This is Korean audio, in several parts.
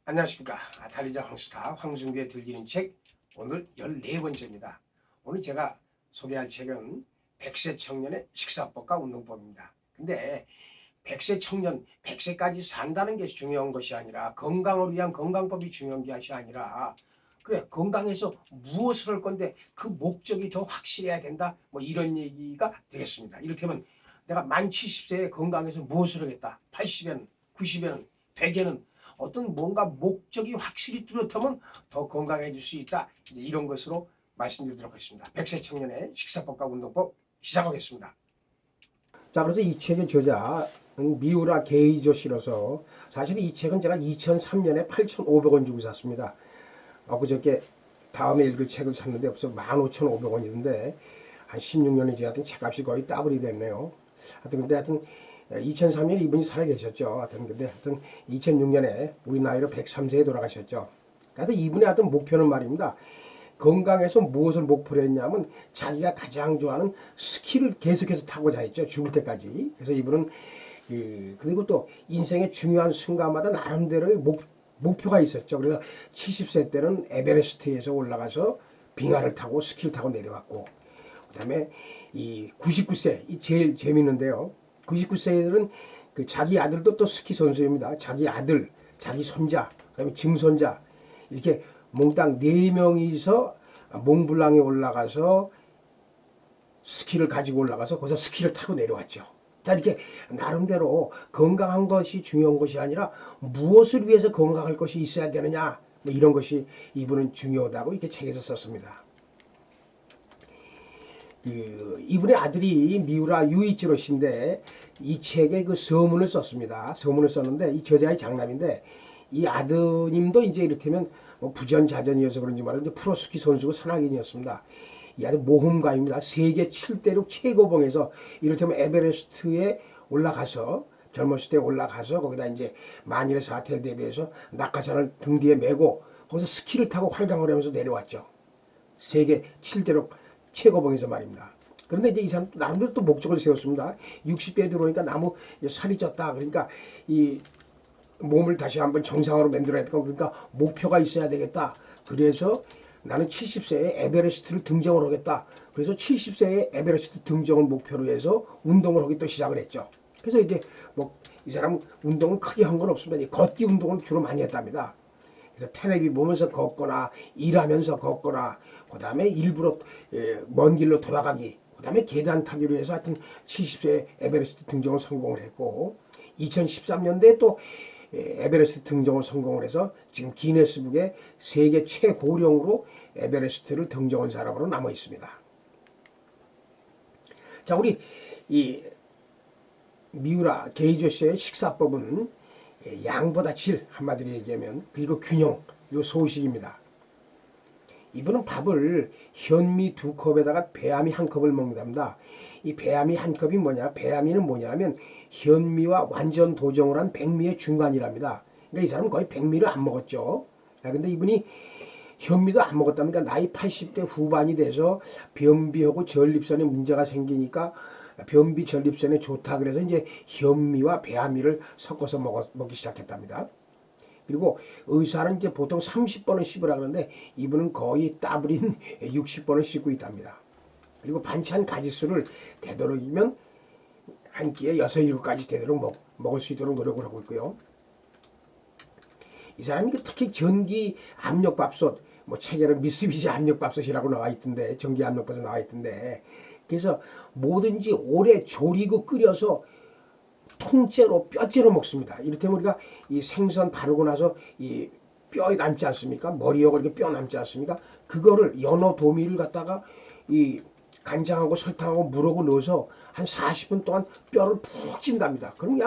안녕하십니까. 달리자 황스타 황승규의 들기는 책 오늘 14번째입니다. 오늘 제가 소개할 책은 100세 청년의 식사법과 운동법입니다. 근데 100세 청년, 100세까지 산다는 게 중요한 것이 아니라 건강을 위한 건강법이 중요한 것이 아니라 그래 건강해서 무엇을 할 건데 그 목적이 더 확실해야 된다. 뭐 이런 얘기가 되겠습니다. 이를테면 내가 만 70세에 건강해서 무엇을 하겠다. 80에는, 90에는, 100에는 어떤 뭔가 목적이 확실히 뚜렷하면 더 건강해질 수 있다. 이런 것으로 말씀드리도록 하겠습니다. 100세 청년의 식사법과 운동법 시작하겠습니다. 자, 그래서 이 책의 저자는 미우라 게이저 씨로서 사실 이 책은 제가 2003년에 8,500원 주고 샀습니다. 그저께 다음에 읽을 책을 샀는데 벌써 15,500원이던데 한 16년이 지났더니 책값이 거의 더블이 됐네요. 하여튼 2003년에 이분이 살아계셨죠. 근데 2006년에 우리 나이로 103세에 돌아가셨죠. 하여튼 이분의 하여튼 목표는 말입니다. 건강에서 무엇을 목표로 했냐면 자기가 가장 좋아하는 스키를 계속해서 타고자 했죠. 죽을 때까지. 그래서 이분은 그리고 또 인생의 중요한 순간마다 나름대로의 목표가 있었죠. 그래서 70세 때는 에베레스트에서 올라가서 빙하를 타고 스키를 타고 내려왔고, 그 다음에 이 99세, 이 제일 재밌는데요. 99세들은 자기 아들도 또 스키 선수입니다. 자기 아들, 자기 손자, 그다음에 증손자 이렇게 몽땅 4명이서 몽블랑에 올라가서 스키를 가지고 올라가서 거기서 스키를 타고 내려왔죠. 자, 이렇게 나름대로 건강한 것이 중요한 것이 아니라 무엇을 위해서 건강할 것이 있어야 되느냐, 뭐 이런 것이 이분은 중요하다고 이렇게 책에서 썼습니다. 이분의 아들이 미우라 유이치로 씨인데 이 책에 서문을 썼습니다. 서문을 썼는데 이 저자의 장남인데 이 아드님도 이제 이를테면 뭐 부전자전이어서 그런지 말인데 프로스키 선수고 산악인이었습니다. 이 아주 모험가입니다. 세계 7대륙 최고봉에서 이를테면 에베레스트에 올라가서 젊었을 때 올라가서 거기다 이제 만일의 사태를 대비해서 낙하산을 등 뒤에 메고 거기서 스키를 타고 활강을 하면서 내려왔죠. 세계 7대륙 최고봉에서 말입니다. 그런데 이제 이 사람 나름대로 또 목적을 세웠습니다. 60대에 들어오니까 너무 살이 쪘다. 그러니까 이 몸을 다시 한번 정상으로 만들어야 되고, 그러니까 목표가 있어야 되겠다. 그래서 나는 70세에 에베레스트를 등정을 하겠다. 그래서 70세에 에베레스트 등정을 목표로 해서 운동을 하기 또 시작을 했죠. 그래서 이제 뭐 이 사람 운동은 크게 한 건 없습니다. 걷기 운동을 주로 많이 했답니다. 그래서 텔레비 보면서 걷거나 일하면서 걷거나 그 다음에 일부러 먼 길로 돌아가기, 그 다음에 계단 타기로 해서 하여튼 70세에 에베레스트 등정을 성공을 했고, 2013년도에 또 에베레스트 등정을 성공을 해서 지금 기네스북에 세계 최고령으로 에베레스트를 등정한 사람으로 남아 있습니다. 자, 우리 이 미우라 게이저 씨의 식사법은 양보다 질, 한마디로 얘기하면, 그리고 균형, 그리고 소식입니다. 이분은 밥을 현미 2컵에다가 배아미 1컵을 먹는답니다. 이 배아미 1컵이 뭐냐? 배아미는 뭐냐면 현미와 완전 도정을 한 백미의 중간이랍니다. 그러니까 이 사람은 거의 백미를 안 먹었죠. 근데 이분이 현미도 안 먹었답니다. 나이 80대 후반이 돼서 변비하고 전립선에 문제가 생기니까 변비 전립선에 좋다 그래서 이제 현미와 배아미를 섞어서 먹기 시작했답니다. 그리고 의사는 이제 보통 30번은 씹으라 그러는데 이분은 거의 따블인 60번을 씹고 있답니다. 그리고 반찬 가지수를 되도록이면 한 끼에 6, 7가지 되도록 먹을 수 있도록 노력을 하고 있고요. 이 사람이 특히 전기 압력밥솥, 뭐 책에는 미쓰비시 압력밥솥이라고 나와 있던데, 전기 압력밥솥 나와 있던데, 그래서 뭐든지 오래 조리고 끓여서 통째로 뼈째로 먹습니다. 이를테면 우리가 이 생선 바르고 나서 이 뼈에 남지 않습니까? 머리하고 이렇게 뼈 남지 않습니까? 그거를 연어 도미를 갖다가 이 간장하고 설탕하고 물하고 넣어서 한 40분 동안 뼈를 푹 찐답니다. 그럼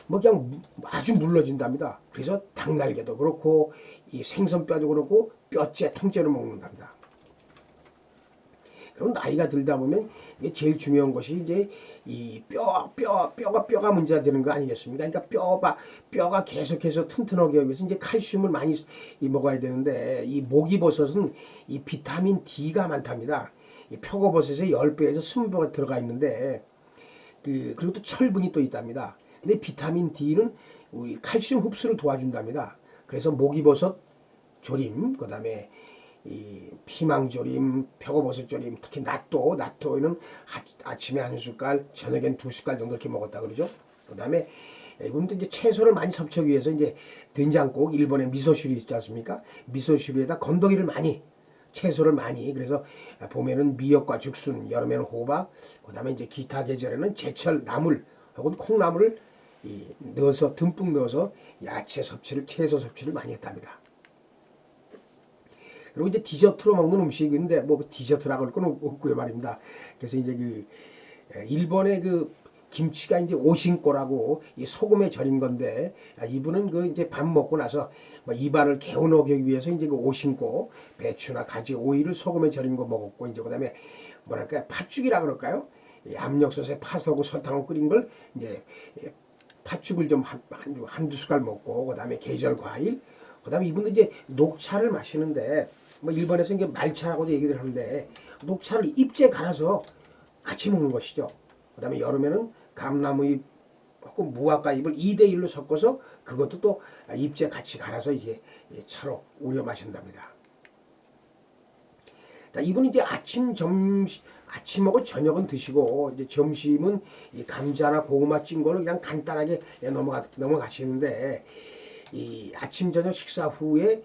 그냥 아주 물러진답니다. 그래서 닭날개도 그렇고 이 생선뼈도 그렇고 뼈째 통째로 먹는답니다. 그럼 나이가 들다 보면 이게 제일 중요한 것이 이제 이 뼈가 문제가 되는 거 아니겠습니까? 그러니까 뼈가 계속해서 튼튼하게 하기 위해서 이제 칼슘을 많이 먹어야 되는데, 이 목이버섯은 이 비타민 D가 많답니다. 이 표고버섯에 10배에서 20배가 들어가 있는데, 그리고 또 철분이 또 있답니다. 근데 비타민 D는 우리 칼슘 흡수를 도와준답니다. 그래서 목이버섯 조림, 그 다음에 이 피망조림, 표고버섯조림, 특히 나토에는 아침에 한 숟갈, 저녁엔 두 숟갈 정도 이렇게 먹었다 그러죠. 그 다음에 이분도 이제 채소를 많이 섭취하기 위해서 이제 된장국, 일본의 미소슈리 있지 않습니까? 미소슈리에다 건더기를 많이, 채소를 많이, 그래서 봄에는 미역과 죽순, 여름에는 호박, 그 다음에 이제 기타 계절에는 제철 나물 혹은 콩나물을 넣어서 듬뿍 넣어서 야채 섭취를, 채소 섭취를 많이 했답니다. 그리고 이제 디저트로 먹는 음식인데 뭐 디저트라고 할 건 없고요 말입니다. 그래서 이제 그 일본의 그 김치가 이제 오신고라고 이 소금에 절인 건데 이분은 그 이제 밥 먹고 나서 뭐 입안을 개운하게 위해서 이제 그 오신고 배추나 가지 오이를 소금에 절인 거 먹었고 이제 그다음에 뭐랄까 팥죽이라 그럴까요? 압력솥에 팥하고 설탕을 끓인 걸 이제 팥죽을 좀 한두 숟갈 먹고 그다음에 계절 과일 그다음에 이분도 이제 녹차를 마시는데 뭐 일본에서 이게 말차라고도 얘기를 하는데 녹차를 잎째 갈아서 같이 먹는 것이죠. 그 다음에 여름에는 감나무잎 혹은 무화과 잎을 2대1로 섞어서 그것도 또 잎째 같이 갈아서 이제 차로 우려 마신답니다. 이분은 이제 아침하고 저녁은 드시고 이제 점심은 이 감자나 고구마 찐 거를 그냥 간단하게 넘어가시는데 이 아침 저녁 식사 후에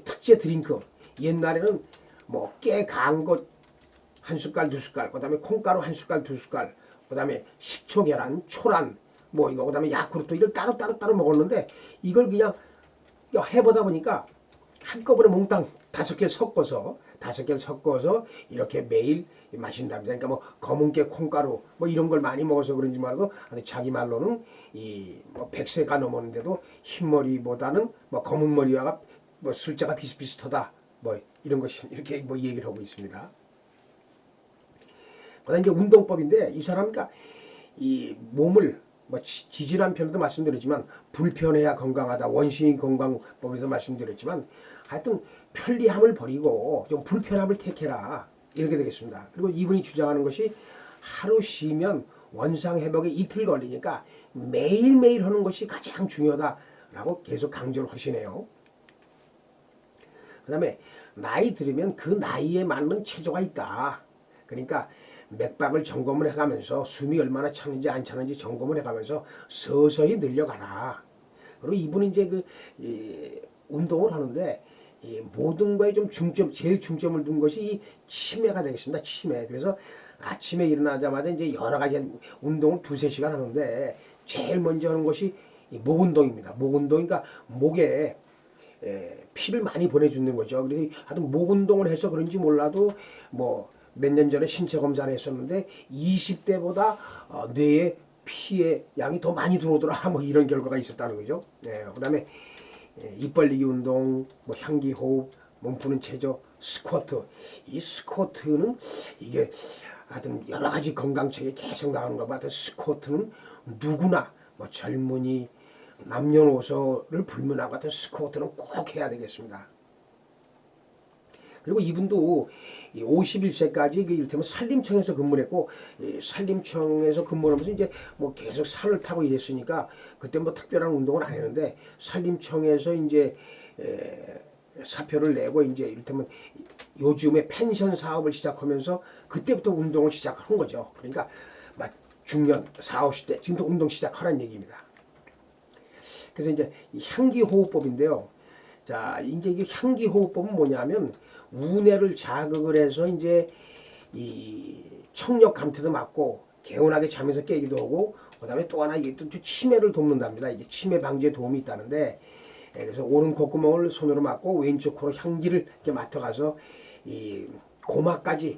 특제 드링크 옛날에는 뭐 깨 간 것 한 숟갈 두 숟갈 그다음에 콩가루 한 숟갈 두 숟갈 그다음에 식초 계란 초란 뭐 이거 그다음에 야쿠르트 이걸 따로 먹었는데 이걸 그냥 해보다 보니까 한꺼번에 몽땅 5개 섞어서 이렇게 매일 마신답니다. 그러니까 뭐 검은깨 콩가루 뭐 이런 걸 많이 먹어서 그런지 말고 자기 말로는 이뭐 100세가 넘었는데도 흰머리보다는 뭐 검은 머리와 뭐 숫자가 비슷비슷하다 뭐 이런 것이 이렇게 뭐 얘기를 하고 있습니다. 그다음 이제 운동법인데 이 사람이니까 이 몸을 뭐 지질한 편에도 말씀드렸지만 불편해야 건강하다 원시인 건강법에서 말씀드렸지만 하여튼 편리함을 버리고 좀 불편함을 택해라 이렇게 되겠습니다. 그리고 이분이 주장하는 것이 하루 쉬면 원상 회복에 이틀 걸리니까 매일매일 하는 것이 가장 중요하다라고 계속 강조를 하시네요. 그 다음에 나이 들으면 그 나이에 맞는 체조가 있다. 그러니까 맥박을 점검을 해가면서 숨이 얼마나 차는지 안 차는지 점검을 해가면서 서서히 늘려가라. 그리고 이분은 이제 운동을 하는데 모든 거에 좀 제일 중점을 둔 것이 이 치매가 되겠습니다. 치매. 그래서 아침에 일어나자마자 이제 여러 가지 운동을 2~3시간 하는데 제일 먼저 하는 것이 목 운동입니다. 목 운동, 그러니까 목에 피를 많이 보내주는 거죠. 그래서 하여튼 목 운동을 해서 그런지 몰라도 뭐 몇 년 전에 신체 검사를 했었는데 20대보다 뇌에 피의 양이 더 많이 들어오더라 뭐 이런 결과가 있었다는 거죠. 그 다음에 입 벌리기 운동, 뭐 향기 호흡, 몸 푸는 체조, 스쿼트. 이 스쿼트는 이게 하여튼 여러 가지 건강책에 계속 나오는 것 같아요. 스쿼트는 누구나 뭐 젊은이 남녀노소를 불문하고 같은 스쿼트는 꼭 해야 되겠습니다. 그리고 이분도 51세까지 이를테면 산림청에서 근무를 했고 산림청에서 근무를 하면서 이제 뭐 계속 산을 타고 이랬으니까 그때 뭐 특별한 운동을 안 했는데 산림청에서 이제 사표를 내고 이제 이를테면 요즘에 펜션 사업을 시작하면서 그때부터 운동을 시작한 거죠. 그러니까 막 중년 40, 50대 지금부터 운동 시작하라는 얘기입니다. 그래서 이제 향기호흡법인데요. 자, 이제 이 향기호흡법은 뭐냐면 우뇌를 자극을 해서 이제 이 청력 감퇴도 막고 개운하게 잠에서 깨기도 하고 그다음에 또 하나 이게 또 치매를 돕는답니다. 이게 치매 방지에 도움이 있다는데 그래서 오른 콧구멍을 손으로 막고 왼쪽 코로 향기를 이렇게 맡아가서 이 고막까지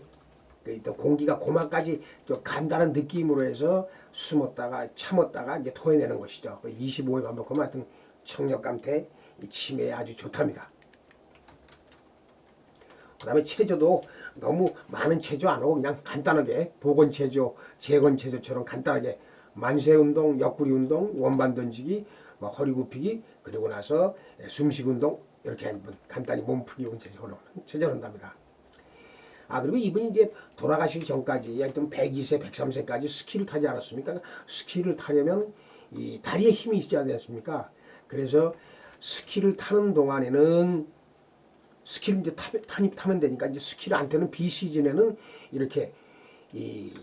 공기가 고막까지 좀 간단한 느낌으로 해서 숨었다가 참았다가 이제 토해내는 것이죠. 25회 반복하면 하여튼 청력 감퇴, 치매에 아주 좋답니다. 그 다음에 체조도 너무 많은 체조 안 하고 그냥 간단하게 복원체조, 재건체조처럼 간단하게 만세운동, 옆구리 운동, 원반 던지기, 뭐 허리 굽히기 그리고 나서 숨쉬기 운동 이렇게 한번 간단히 몸풀기 체조를 한답니다. 그리고 이분이 이제 돌아가시기 전까지 하여튼 102세, 103세까지 스키를 타지 않았습니까? 스키를 타려면 이 다리에 힘이 있어야 되겠습니까? 그래서 스키를 타는 동안에는 스키를 이제 타면 되니까 이제 스키를 안 타는 비시즌에는 이렇게 이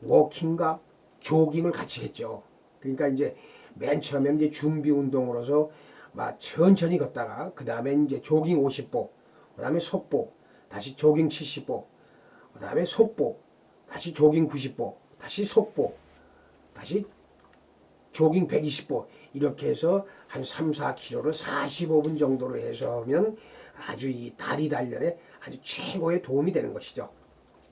워킹과 조깅을 같이 했죠. 그러니까 이제 맨 처음에 이제 준비 운동으로서 막 천천히 걷다가 그 다음에 이제 조깅 50보, 그 다음에 속보, 다시 조깅 70보, 그 다음에 속보, 다시 조깅 90보, 다시 속보, 다시 조깅 120보 이렇게 해서 한 3, 4km를 45분 정도로 해서 하면 아주 이 다리 단련에 아주 최고의 도움이 되는 것이죠.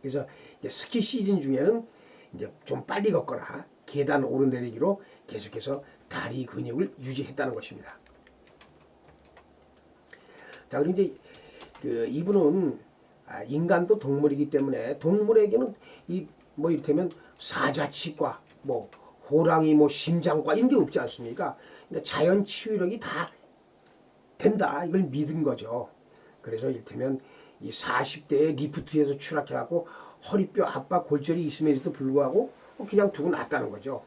그래서 이제 스키 시즌 중에는 이제 좀 빨리 걷거나 계단 오르내리기로 계속해서 다리 근육을 유지했다는 것입니다. 자, 그리고 이제 이분은 인간도 동물이기 때문에 동물에게는 이 뭐 이를테면 사자치과, 뭐 호랑이, 뭐 심장과 이런 게 없지 않습니까? 그러니까 자연 치유력이 다 된다 이걸 믿은 거죠. 그래서 이를테면 이 40대에 리프트에서 추락해갖고 허리뼈 압박 골절이 있음에도 불구하고 그냥 두고 놨다는 거죠.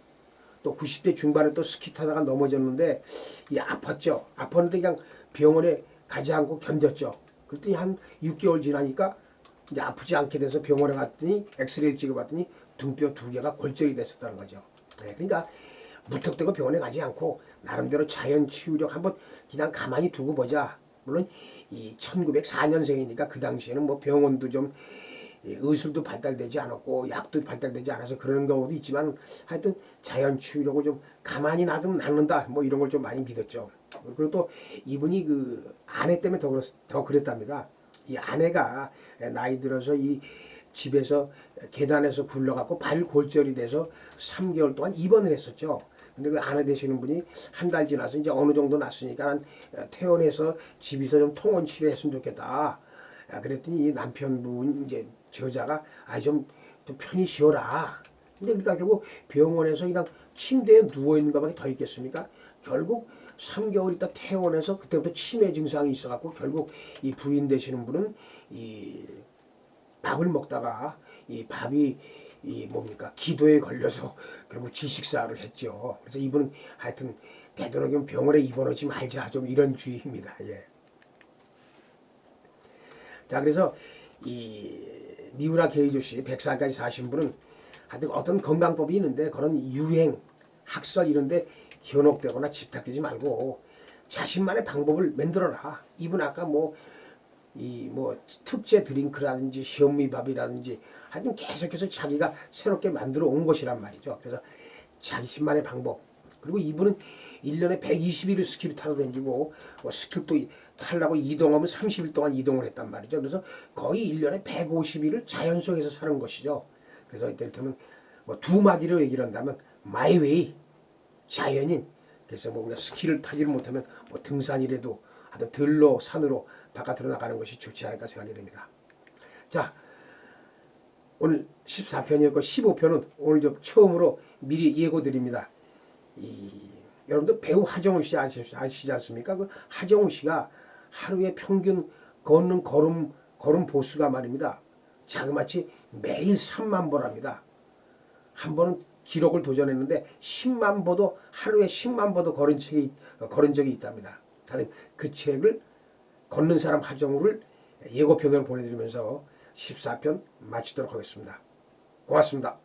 또 90대 중반에 또 스키 타다가 넘어졌는데 이 아팠죠. 아팠는데 그냥 병원에 가지 않고 견뎠죠. 그랬더니 한 6개월 지나니까 이제 아프지 않게 돼서 병원에 갔더니 엑스레이 찍어봤더니 등뼈 2개가 골절이 됐었다는 거죠. 네, 그러니까 무턱대고 병원에 가지 않고 나름대로 자연 치유력 한번 그냥 가만히 두고 보자. 물론 이 1904년생이니까 그 당시에는 뭐 병원도 좀 의술도 발달되지 않았고 약도 발달되지 않아서 그런 경우도 있지만 하여튼 자연 치유력을 좀 가만히 놔두면 낫는다 뭐 이런 걸 좀 많이 믿었죠. 그리고 또 이분이 그 아내 때문에 더 그랬답니다. 이 아내가 나이 들어서 이 집에서 계단에서 굴러갖고 발 골절이 돼서 3개월 동안 입원을 했었죠. 근데 그 아내 되시는 분이 한 달 지나서 이제 어느 정도 났으니까 퇴원해서 집에서 좀 통원 치료했으면 좋겠다. 그랬더니 이 남편분 이제 저자가 좀 편히 쉬어라. 근데 그러니까 결국 병원에서 그냥 침대에 누워 있는 것밖에 더 있겠습니까? 결국 3개월 있다 퇴원해서 그때부터 치매 증상이 있어갖고 결국 이 부인 되시는 분은 이 밥을 먹다가 이 밥이 이 뭡니까 기도에 걸려서 결국 질식사를 했죠. 그래서 이분은 하여튼 되도록이면 병원에 입원하지 말자 좀 이런 주의입니다. 예. 자, 그래서 이 미우라 게이조 씨 100살까지 사신 분은 하여튼 어떤 건강법이 있는데 그런 유행, 학설 이런데 현혹되거나 집착되지 말고 자신만의 방법을 만들어라. 이분 아까 뭐 특제 드링크라든지 현미밥이라든지 하여튼 계속해서 자기가 새롭게 만들어 온 것이란 말이죠. 그래서 자신만의 방법. 그리고 이분은 1년에 120일을 스키를 타러 다니고 스키도 타려고 이동하면 30일 동안 이동을 했단 말이죠. 그래서 거의 1년에 150일을 자연 속에서 사는 것이죠. 그래서 이를테면 뭐 두 마디로 얘기를 한다면 my way, 자연인. 그래서 뭐 우리가 스키를 타지를 못하면 뭐 등산이라도 하여튼 들로 산으로 바깥으로 나가는 것이 좋지 않을까 생각이 됩니다. 자, 오늘 14편이었고 15편은 오늘 좀 처음으로 미리 예고드립니다. 여러분들 배우 하정우 씨 아시지 않습니까? 그 하정우 씨가 하루에 평균 걷는 걸음 보수가 말입니다. 자그마치 매일 3만 보랍니다. 한 번은 기록을 도전했는데 10만 보도 하루에 10만 보도 걸은 적이 있답니다. 그 책을 걷는 사람 하정우를 예고편으로 보내드리면서 14편 마치도록 하겠습니다. 고맙습니다.